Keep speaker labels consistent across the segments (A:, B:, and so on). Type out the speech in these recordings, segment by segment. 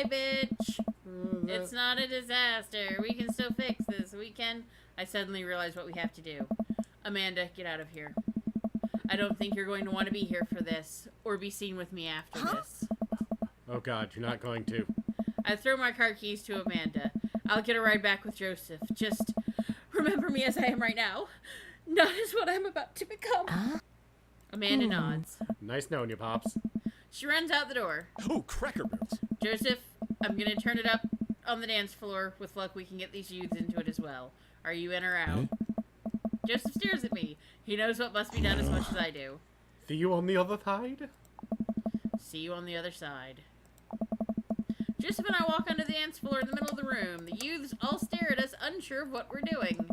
A: bitch. It's not a disaster. We can still fix this. We can... I suddenly realize what we have to do. Amanda, get out of here. I don't think you're going to want to be here for this, or be seen with me after this.
B: Oh God, you're not going to.
A: I throw my car keys to Amanda. I'll get a ride back with Joseph. Just remember me as I am right now, not as what I'm about to become. Amanda nods.
B: Nice knowing you, Pops.
A: She runs out the door.
C: Oh, cracker boots.
A: Joseph, I'm gonna turn it up on the dance floor. With luck, we can get these youths into it as well. Are you in or out? Joseph stares at me. He knows what must be done as much as I do.
B: See you on the other side?
A: See you on the other side. Joseph and I walk onto the dance floor in the middle of the room. The youths all stare at us, unsure of what we're doing.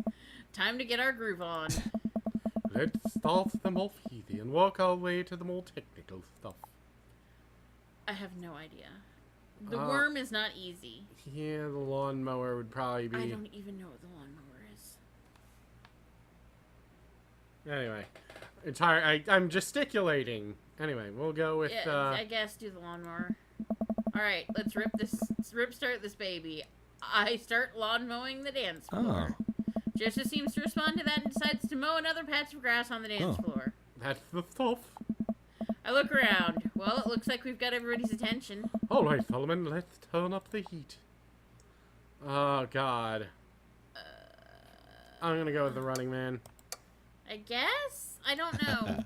A: Time to get our groove on.
B: Let's start them off easy and work our way to the more technical stuff.
A: I have no idea. The worm is not easy.
B: Yeah, the lawnmower would probably be...
A: I don't even know what the lawnmower is.
B: Anyway, it's hard. I'm gesticulating. Anyway, we'll go with...
A: Yeah, I guess do the lawnmower. Alright, let's start this baby. I start lawn mowing the dance floor. Joseph seems to respond to that and decides to mow another patch of grass on the dance floor.
B: That's the stuff.
A: I look around. Well, it looks like we've got everybody's attention.
B: Alright, Solomon, let's turn up the heat. Oh, God. I'm gonna go with the Running Man.
A: I guess? I don't know.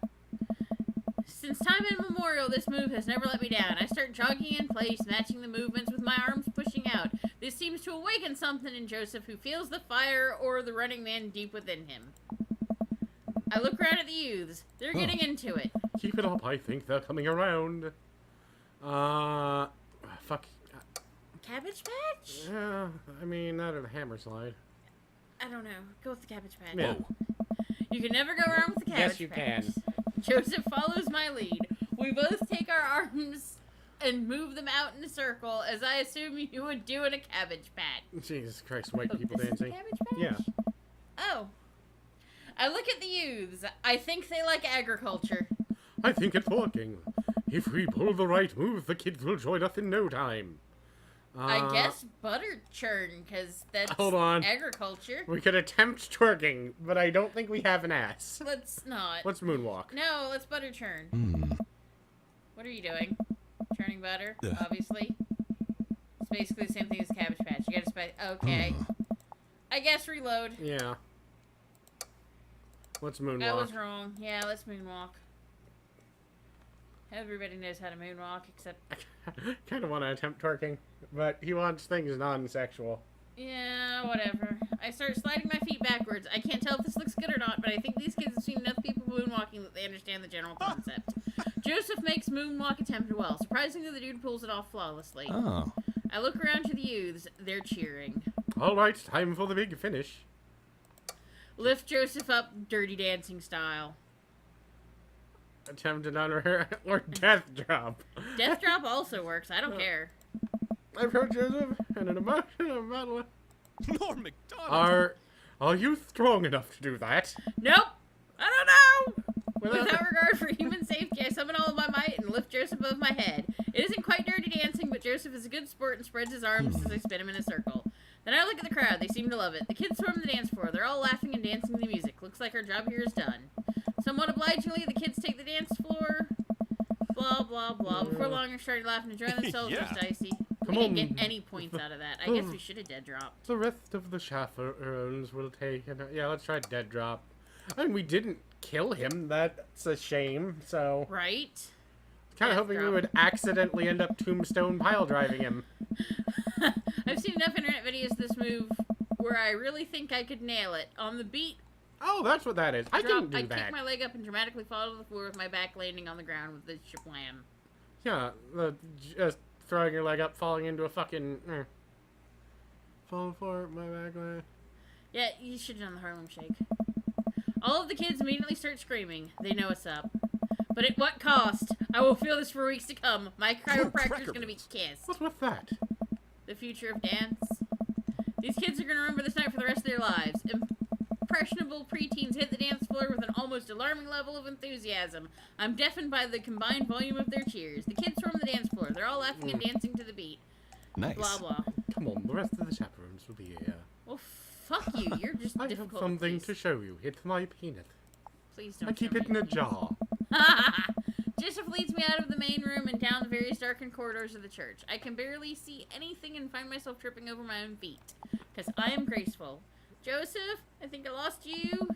A: Since time immemorial, this move has never let me down. I start jogging in place, matching the movements with my arms pushing out. This seems to awaken something in Joseph, who feels the fire or the Running Man deep within him. I look around at the youths. They're getting into it.
B: Keep it up, I think they're coming around. Fuck.
A: Cabbage Patch?
B: Yeah, I mean, that or the Hammer Slide.
A: I don't know. Go with the Cabbage Patch.
B: Yeah.
A: You can never go wrong with the Cabbage Patch.
B: Yes, you can.
A: Joseph follows my lead. We both take our arms and move them out in a circle, as I assume you would do in a Cabbage Patch.
B: Jesus Christ, white people
A: this is
B: dancing.
A: a Cabbage Patch?
B: Yeah.
A: Oh. I look at the youths. I think they like agriculture.
B: I think it's working. If we pull the right move, the kids will join us in no time.
A: I guess butter churn, because that's
B: hold on.
A: agriculture.
B: We could attempt twerking, but I don't think we have an ass.
A: Let's not.
B: Let's moonwalk.
A: No, let's butter churn. What are you doing? Churning butter, obviously. It's basically the same thing as Cabbage Patch. You gotta spy. Okay. I guess reload.
B: Yeah. Let's moonwalk.
A: I was wrong. Yeah, let's moonwalk. Everybody knows how to moonwalk, except...
B: kind of want to attempt twerking, but he wants things non-sexual.
A: Yeah, whatever. I start sliding my feet backwards. I can't tell if this looks good or not, but I think these kids have seen enough people moonwalking that they understand the general concept. Joseph makes moonwalk attempt well. Surprisingly, the dude pulls it off flawlessly.
C: Oh.
A: I look around to the youths. They're cheering.
B: All right, time for the big finish.
A: Lift Joseph up, Dirty Dancing style.
B: Attempted on her or death drop.
A: Death drop also works. I don't care.
B: I've heard Joseph and an emotional battle.
C: Norm McDonald.
B: Are you strong enough to do that?
A: Nope. I don't know.
B: Without-
A: Without regard for human safety, I summon all of my might and lift Joseph above my head. It isn't quite Dirty Dancing, but Joseph is a good sport and spreads his arms as I spin him in a circle. Then I look at the crowd. They seem to love it. The kids swarm the dance floor. They're all laughing and dancing to the music. Looks like our job here is done. Somewhat obligingly, the kids take the dance floor. Blah, blah, blah. Before long, they're starting to laugh and enjoy themselves.
C: Yeah.
A: Just icy.
B: Come
A: We
B: on.
A: didn't get any points out of that. I guess we should have dead dropped.
B: The rest of the chaperones will take. Yeah, let's try dead drop. I mean, we didn't kill him. That's a shame. So
A: Right?
B: kind of
A: Death
B: hoping we
A: drop.
B: would accidentally end up tombstone pile driving him.
A: I've seen enough internet videos of this move where I really think I could nail it. On the beat,
B: Oh, that's what that is. I didn't do
A: I
B: that.
A: kick my leg up and dramatically fall to the floor with my back landing on the ground with the shablam.
B: Yeah, just throwing your leg up, falling into a fucking. Falling for it, my back leg.
A: Yeah, you should have done the Harlem Shake. All of the kids immediately start screaming. They know what's up. But at what cost? I will feel this for weeks to come. My chiropractor's gonna be kissed.
B: What's with that?
A: The future of dance. These kids are gonna remember this night for the rest of their lives. Impressionable preteens hit the dance floor with an almost alarming level of enthusiasm. I'm deafened by the combined volume of their cheers. The kids swarm the dance floor. They're all laughing and dancing to the beat.
C: Nice.
A: Blah, blah.
B: Come on, the rest of the chaperones will be here.
A: Well, fuck you. You're just
B: I have
A: difficult.
B: something to show you. It's my peanut.
A: Please don't
B: I keep
A: show
B: it
A: me
B: in a
A: these.
B: jar.
A: Joseph leads me out of the main room and down the various darkened corridors of the church. I can barely see anything and find myself tripping over my own feet, because I am graceful. Joseph, I think I lost you.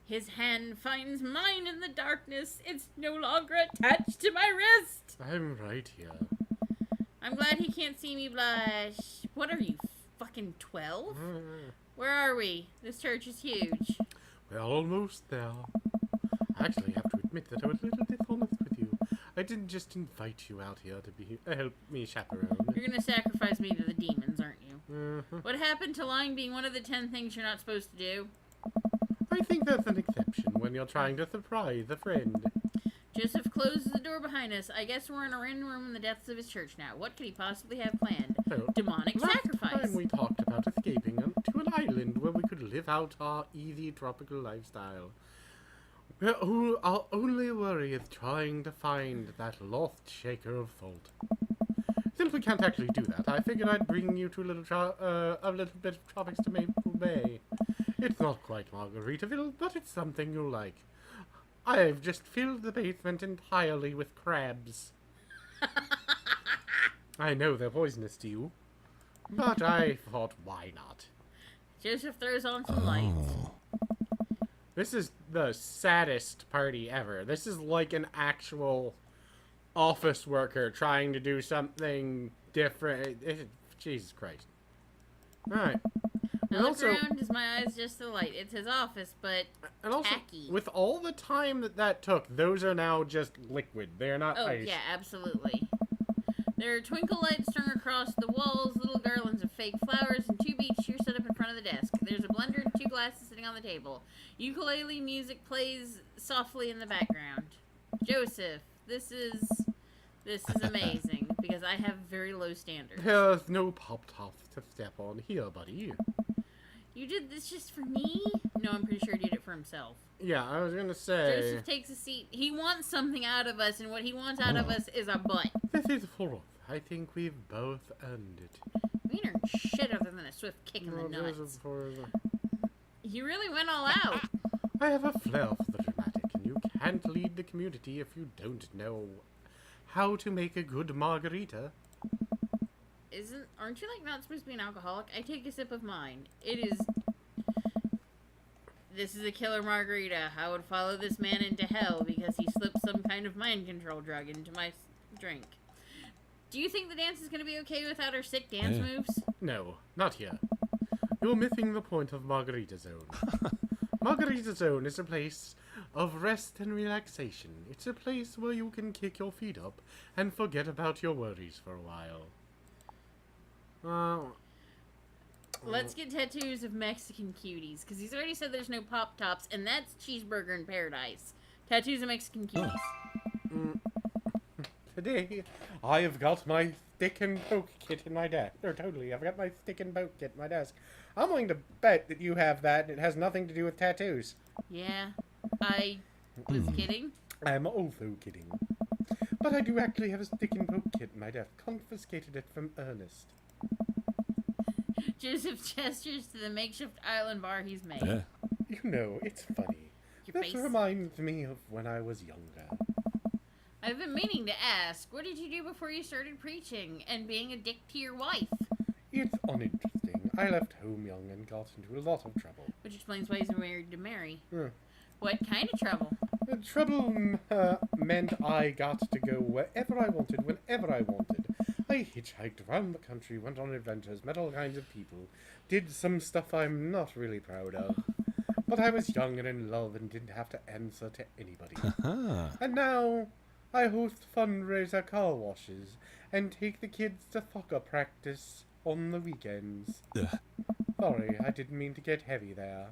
A: His hand finds mine in the darkness. It's no longer attached to my wrist.
B: I'm right here.
A: I'm glad he can't see me blush. What are you, fucking 12? Where are we? This church is huge.
B: We're almost there. I actually have to admit that I was a little dishonest with you. I didn't just invite you out here to be help me chaperone.
A: You're gonna sacrifice me to the demons, aren't you?
B: Mm-hmm.
A: What happened to lying being one of the 10 things you're not supposed to do?
B: I think that's an exception when you're trying to surprise a friend.
A: Joseph closes the door behind us. I guess we're in a random room in the depths of his church now. What could he possibly have planned?
B: So,
A: Demonic
B: last
A: sacrifice.
B: time we talked about escaping to an island where we could live out our easy tropical lifestyle. Our only worry is trying to find that lost shaker of salt. Since we can't actually do that, I figured I'd bring you to a little bit of tropics to Maple Bay. It's not quite Margaritaville, but it's something you'll like. I've just filled the basement entirely with crabs. I know they're poisonous to you, but I thought, why not?
A: Joseph throws on some lights.
B: This is the saddest party ever. This is like an actual office worker trying to do something different. Jesus Christ. Alright.
A: I look around as my eyes just the light. It's his office, but
B: And also,
A: tacky.
B: with all the time that took, those are now just liquid. They're not
A: Oh,
B: ice.
A: yeah, absolutely. There are twinkle lights strung across the walls, little garlands of fake flowers, and 2 beach chairs set up in front of the desk. There's a blender and 2 glasses sitting on the table. Ukulele music plays softly in the background. Joseph, this is amazing, because I have very low standards.
B: There's no pop-tops to step on here, buddy.
A: You did this just for me? No, I'm pretty sure he did it for himself.
B: Yeah, I was gonna say...
A: Joseph takes a seat. He wants something out of us, and what he wants out of us is a butt.
B: This is for us. I think we've both earned it.
A: We ain't earned shit other than a swift kick in the
B: Well, this
A: nuts.
B: is for-
A: He really went all out.
B: I have a flair for the dramatic, and you can't lead the community if you don't know how to make a good margarita.
A: Aren't you, like, not supposed to be an alcoholic? I take a sip of mine. This is a killer margarita. I would follow this man into hell because he slipped some kind of mind control drug into my drink. Do you think the dance is going to be okay without our sick dance moves?
B: No, not here. You're missing the point of Margarita Zone. Margarita Zone is a place of rest and relaxation. It's a place where you can kick your feet up and forget about your worries for a while.
A: Let's get tattoos of Mexican cuties, because he's already said there's no pop-tops, and that's cheeseburger in paradise. Tattoos of Mexican cuties.
B: Today, I have got my stick and poke kit in my desk. Or totally, I've got my stick and poke kit in my desk. I'm willing to bet that you have that, and it has nothing to do with tattoos.
A: Yeah, I was kidding.
B: I'm also kidding. But I do actually have a stick and poke kit in my desk. Confiscated it from Ernest.
A: Joseph gestures to the makeshift island bar he's made.
C: Yeah.
B: You know, it's funny.
A: Your
B: This
A: face.
B: reminds me of when I was younger.
A: I've been meaning to ask, what did you do before you started preaching and being a dick to your wife?
B: It's uninteresting. I left home young and got into a lot of trouble.
A: Which explains why he's married to Mary.
B: Hmm.
A: What kind of trouble?
B: The trouble meant I got to go wherever I wanted, whenever I wanted. I hitchhiked around the country, went on adventures, met all kinds of people, did some stuff I'm not really proud of. But I was young and in love and didn't have to answer to anybody. And now I host fundraiser car washes and take the kids to soccer practice on the weekends. Sorry, I didn't mean to get heavy there.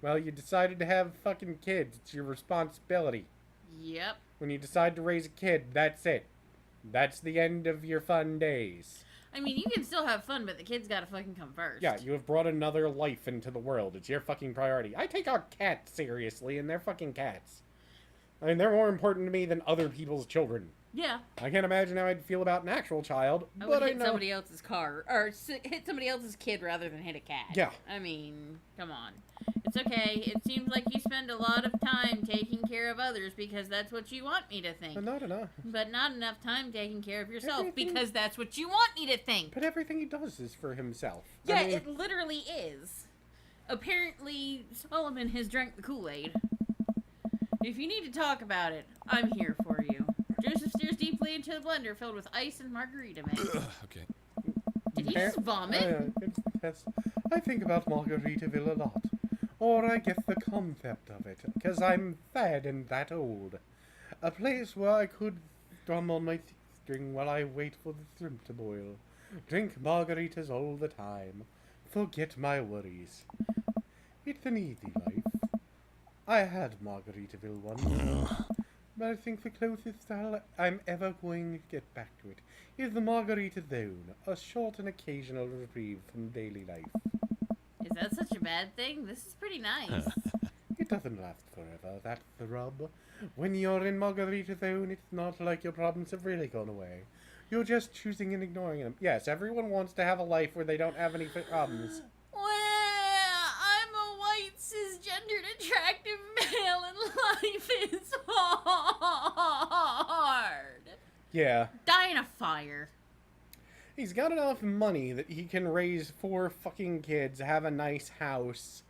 B: Well, you decided to have fucking kids. It's your responsibility.
A: Yep.
B: When you decide to raise a kid, that's it. That's the end of your fun days.
A: I mean, you can still have fun, but the kid's gotta fucking come first.
B: Yeah, you have brought another life into the world. It's your fucking priority. I take our cats seriously, and they're fucking cats. I mean, they're more important to me than other people's children.
A: Yeah.
B: I can't imagine how I'd feel about an actual child,
A: I
B: but
A: would
B: I
A: hit
B: know.
A: somebody else's car. Or hit somebody else's kid rather than hit a cat.
B: Yeah.
A: I mean, come on. It's okay. It seems like you spend a lot of time taking care of others because that's what you want me to think.
B: But not enough.
A: But not enough time taking care of yourself
B: Everything-
A: because that's what you want me to think.
B: But everything he does is for himself.
A: Yeah,
B: I mean,
A: it literally is. Apparently, Solomon has drank the Kool-Aid. If you need to talk about it, I'm here for you. Joseph stares deeply into the blender filled with ice and margarita mix.
C: Okay.
A: Did he just vomit?
B: Yes. I think about Margaritaville a lot. Or I get the concept of it, because I'm fat and that old. A place where I could drum on my string while I wait for the shrimp to boil. Drink margaritas all the time. Forget my worries. It's an easy life. I had Margaritaville once. But I think the closest I'm ever going to get back to it is the Margarita Zone, a short and occasional reprieve from daily life.
A: Is that such a bad thing? This is pretty nice.
B: It doesn't last forever, that's the rub. When you're in Margarita Zone, it's not like your problems have really gone away. You're just choosing and ignoring them. Yes, everyone wants to have a life where they don't have any problems.
A: Well, I'm a white, cisgendered, attractive male, and life is hard.
B: Yeah.
A: Die in a fire.
B: He's got enough money that he can raise 4 fucking kids, have a nice house,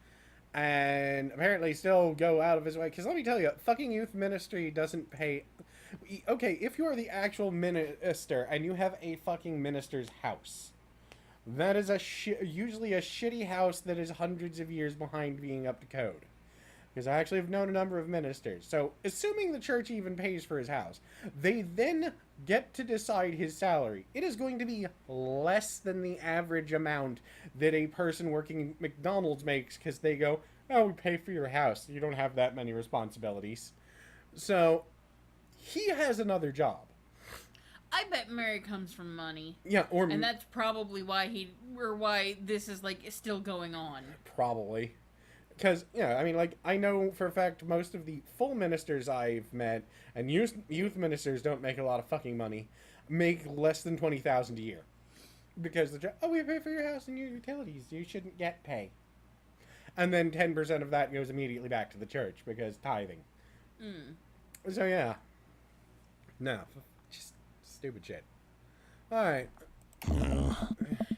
B: and apparently still go out of his way. Because let me tell you, fucking youth ministry doesn't pay... Okay, if you are the actual minister and you have a fucking minister's house, that is usually a shitty house that is hundreds of years behind being up to code. Because I actually have known a number of ministers. So, assuming the church even pays for his house, they then get to decide his salary. It is going to be less than the average amount that a person working at McDonald's makes, because they go, oh, we pay for your house. You don't have that many responsibilities. So, he has another job.
A: I bet Mary comes from money.
B: Yeah, or...
A: And that's probably why this is, like, still going on.
B: Probably. Because, yeah, I mean, like, I know for a fact most of the full ministers I've met, and youth ministers don't make a lot of fucking money, make less than $20,000 a year. Because we pay for your house and your utilities. You shouldn't get pay. And then 10% of that goes immediately back to the church, because tithing. So, yeah. No, just stupid shit. Alright.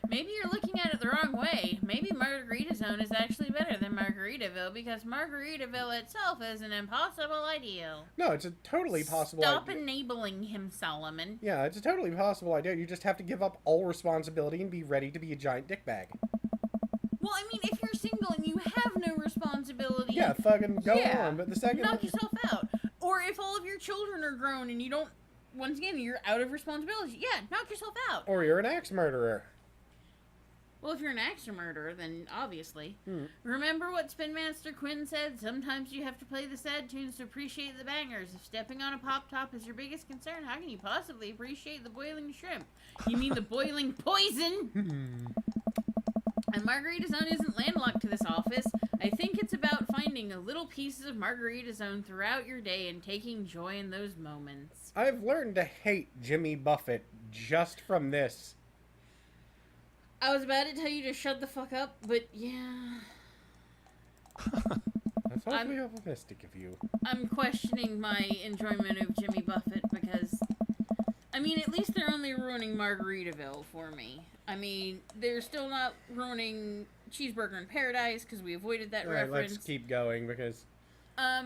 A: Maybe you're looking at it the wrong way. Maybe Margarita Zone is actually better than Margaritaville because Margaritaville itself is an impossible ideal.
B: No, it's a totally possible
A: Stop
B: idea.
A: enabling him, Solomon.
B: Yeah, it's a totally possible idea. You just have to give up all responsibility and be ready to be a giant dickbag.
A: Well, I mean, if you're single and you have no responsibility...
B: Yeah, fucking go on. But the second...
A: knock yourself out. Or if all of your children are grown and you don't... Once again, you're out of responsibility. Yeah, knock yourself out.
B: Or you're an axe murderer.
A: Well, if you're an axe murderer, then obviously. Remember what Spin Master Quinn said? Sometimes you have to play the sad tunes to appreciate the bangers. If stepping on a pop top is your biggest concern, how can you possibly appreciate the boiling shrimp? You mean the boiling poison? And Margarita Zone isn't landlocked to this office. I think it's about finding a little pieces of Margarita Zone throughout your day and taking joy in those moments.
B: I've learned to hate Jimmy Buffett just from this.
A: I was about to tell you to shut the fuck up, but yeah.
B: That's awfully optimistic of you.
A: I'm questioning my enjoyment of Jimmy Buffett because, I mean, at least they're only ruining Margaritaville for me. I mean, they're still not ruining Cheeseburger in Paradise because we avoided that
B: Alright,
A: reference.
B: let's keep going because I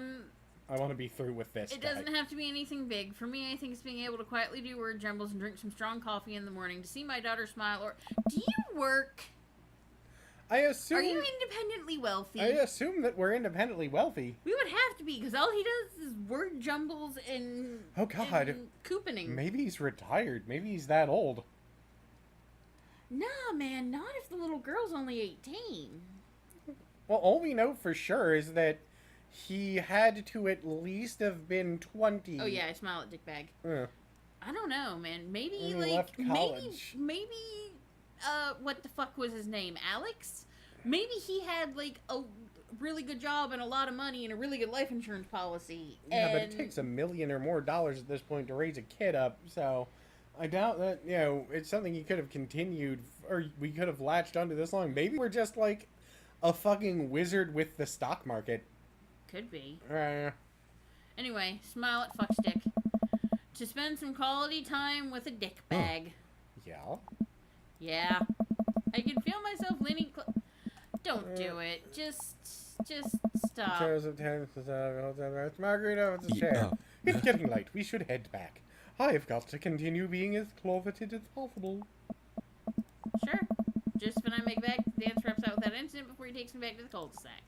B: want to be through with this.
A: It doesn't have to be anything big. For me, I think it's being able to quietly do word jumbles and drink some strong coffee in the morning to see my daughter smile. Or, do you work?
B: I assume...
A: Are you independently wealthy?
B: I assume that we're independently wealthy.
A: We would have to be, because all he does is word jumbles and...
B: Oh, God.
A: And couponing.
B: Maybe he's retired. Maybe he's that old.
A: Nah, man, not if the little girl's only 18.
B: Well, all we know for sure is that he had to at least have been 20.
A: Oh, yeah, I smile at Dickbag.
B: Yeah.
A: I don't know, man. Maybe,
B: When he
A: like,
B: left college.
A: maybe, what the fuck was his name? Alex? Maybe he had, like, really good job and a lot of money and a really good life insurance policy.
B: Yeah, but
A: and
B: it takes $1 million or more at this point to raise a kid up, so I doubt that, it's something he could have continued, or we could have latched onto this long. Maybe we're just like a fucking wizard with the stock market.
A: Could be.
B: Uh,
A: Anyway, smile at Fuckstick. To spend some quality time with a dick bag.
B: yeah.
A: Yeah. I can feel myself leaning Don't do it. Just stop.
B: Chairs of tents, it's Margarita with the
C: Yeah.
B: chair. It's getting late. We should head back. I've got to continue being as closeted as possible.
A: Sure. Just when I make back, Dance wraps out without incident before he takes me back to the cul-de-sac.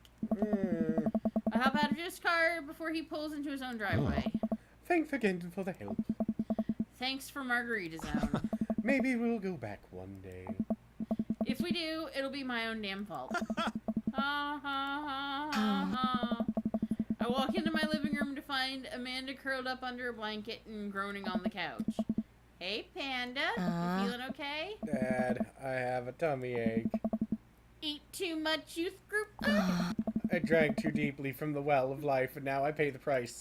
A: I hop out of his car before he pulls into his own driveway.
B: Thanks again for the help.
A: Thanks for Margarita Zone.
B: Maybe we'll go back one day.
A: If we do, it'll be my own damn fault. Ha ha ha ha ha. I walk into my living room to find Amanda curled up under a blanket and groaning on the couch. Hey, Panda. You feeling okay?
B: Dad, I have a tummy ache.
A: Eat too much youth group food?
B: I drank too deeply from the well of life, and now I pay the price.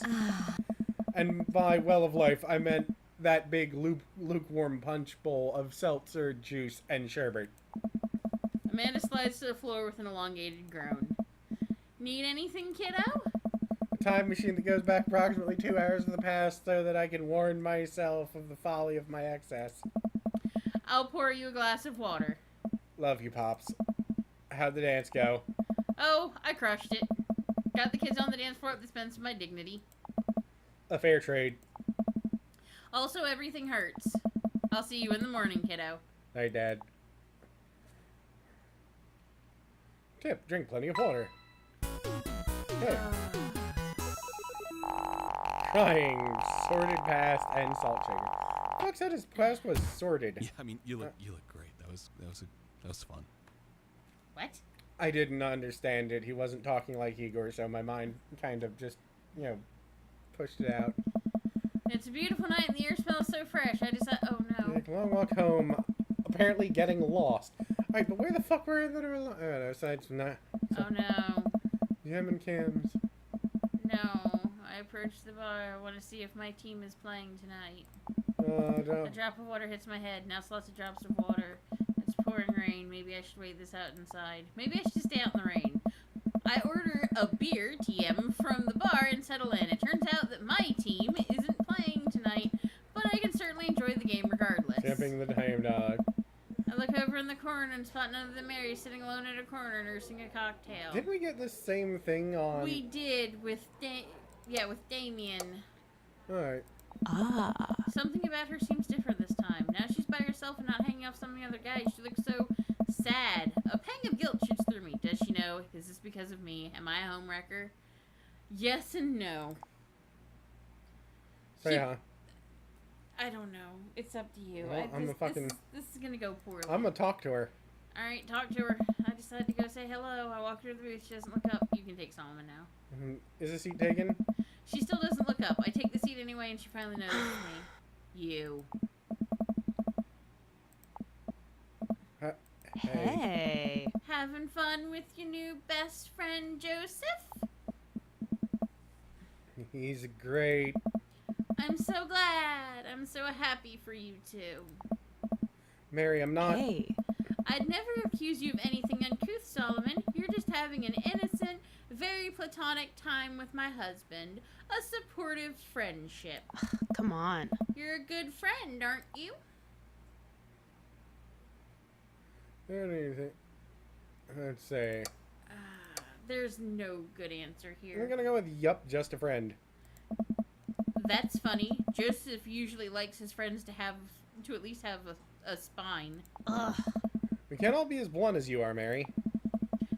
B: And by well of life, I meant that big lukewarm punch bowl of seltzer, juice, and sherbet.
A: Amanda slides to the floor with an elongated groan. Need anything, kiddo?
B: A time machine that goes back approximately 2 hours in the past so that I can warn myself of the folly of my excess.
A: I'll pour you a glass of water.
B: Love you, Pops. How'd the dance go?
A: Oh, I crushed it. Got the kids on the dance floor at the expense of my dignity.
B: A fair trade.
A: Also, everything hurts. I'll see you in the morning, kiddo.
B: Night, Dad. Tip, drink plenty of water. Hey. Crying, sorted past, and salt shaker. Fuck said his past was sorted.
C: Yeah, I mean, you look great. That was fun.
A: What?
B: I didn't understand it. He wasn't talking like Igor, so my mind kind of just, pushed it out.
A: It's a beautiful night and the air smells so fresh. I decided, oh no.
B: Like, long walk home, apparently getting lost. Alright, but where the fuck were the... I don't know, aside from that.
A: Oh no.
B: Jim and Kim's.
A: No. I approached the bar. I want to see if my team is playing tonight. A
B: Don't.
A: drop of water hits my head. Now lots of drops of water. It's pouring rain. Maybe I should wait this out inside. Maybe I should just stay out in the rain. I order a beer, TM, from the bar and settle in. It turns out that my team isn't playing tonight, but I can certainly enjoy the game regardless.
B: Chipping the time dog.
A: I look over in the corner and spot none of the Mary sitting alone at a corner nursing a cocktail.
B: Did we get the same thing on...
A: We did with with Damien.
B: Alright.
A: Something about her seems different this time. Now she's by herself and not hanging off some of the other guys. She looks so sad. A pang of guilt shoots through me. Does she know? Is this because of me? Am I a homewrecker? Yes and no.
B: So yeah.
A: I don't know. It's up to you.
B: Well,
A: This is gonna go poorly.
B: I'm gonna talk to her.
A: Alright, talk to her. I decided to go say hello. I walk her to the booth. She doesn't look up. You can take Solomon now.
B: Is the seat taken?
A: She still doesn't look up. I take the seat anyway, and she finally notices me. You.
D: Hey.
A: Having fun with your new best friend, Joseph?
B: He's great.
A: I'm so glad. I'm so happy for you two.
B: Mary, I'm not...
D: Hey.
A: I'd never accuse you of anything uncouth, Solomon. You're just having an innocent, very platonic time with my husband. A supportive friendship.
D: Come on.
A: You're a good friend, aren't you?
B: I don't even think... Let's say...
A: There's no good answer
B: I'm
A: here.
B: gonna go with yup, just a friend.
A: That's funny. Joseph usually likes his friends to at least have a spine.
D: Ugh.
B: We can't all be as blunt as you are, Mary.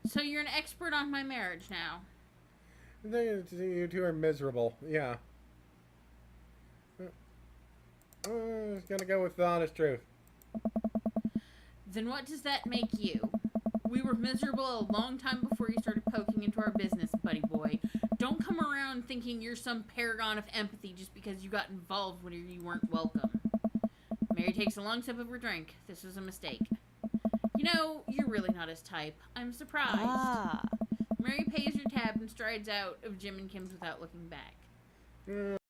A: So you're an expert on my marriage now.
B: You two are miserable. Yeah. I'm just gonna go with the honest truth.
A: Then what does that make you? We were miserable a long time before you started poking into our business, buddy boy. Don't come around thinking you're some paragon of empathy just because you got involved when you weren't welcome. Mary takes a long sip of her drink. This was a mistake. You know, you're really not his type. I'm surprised. Mary pays her tab and strides out of Jim and Kim's without looking back.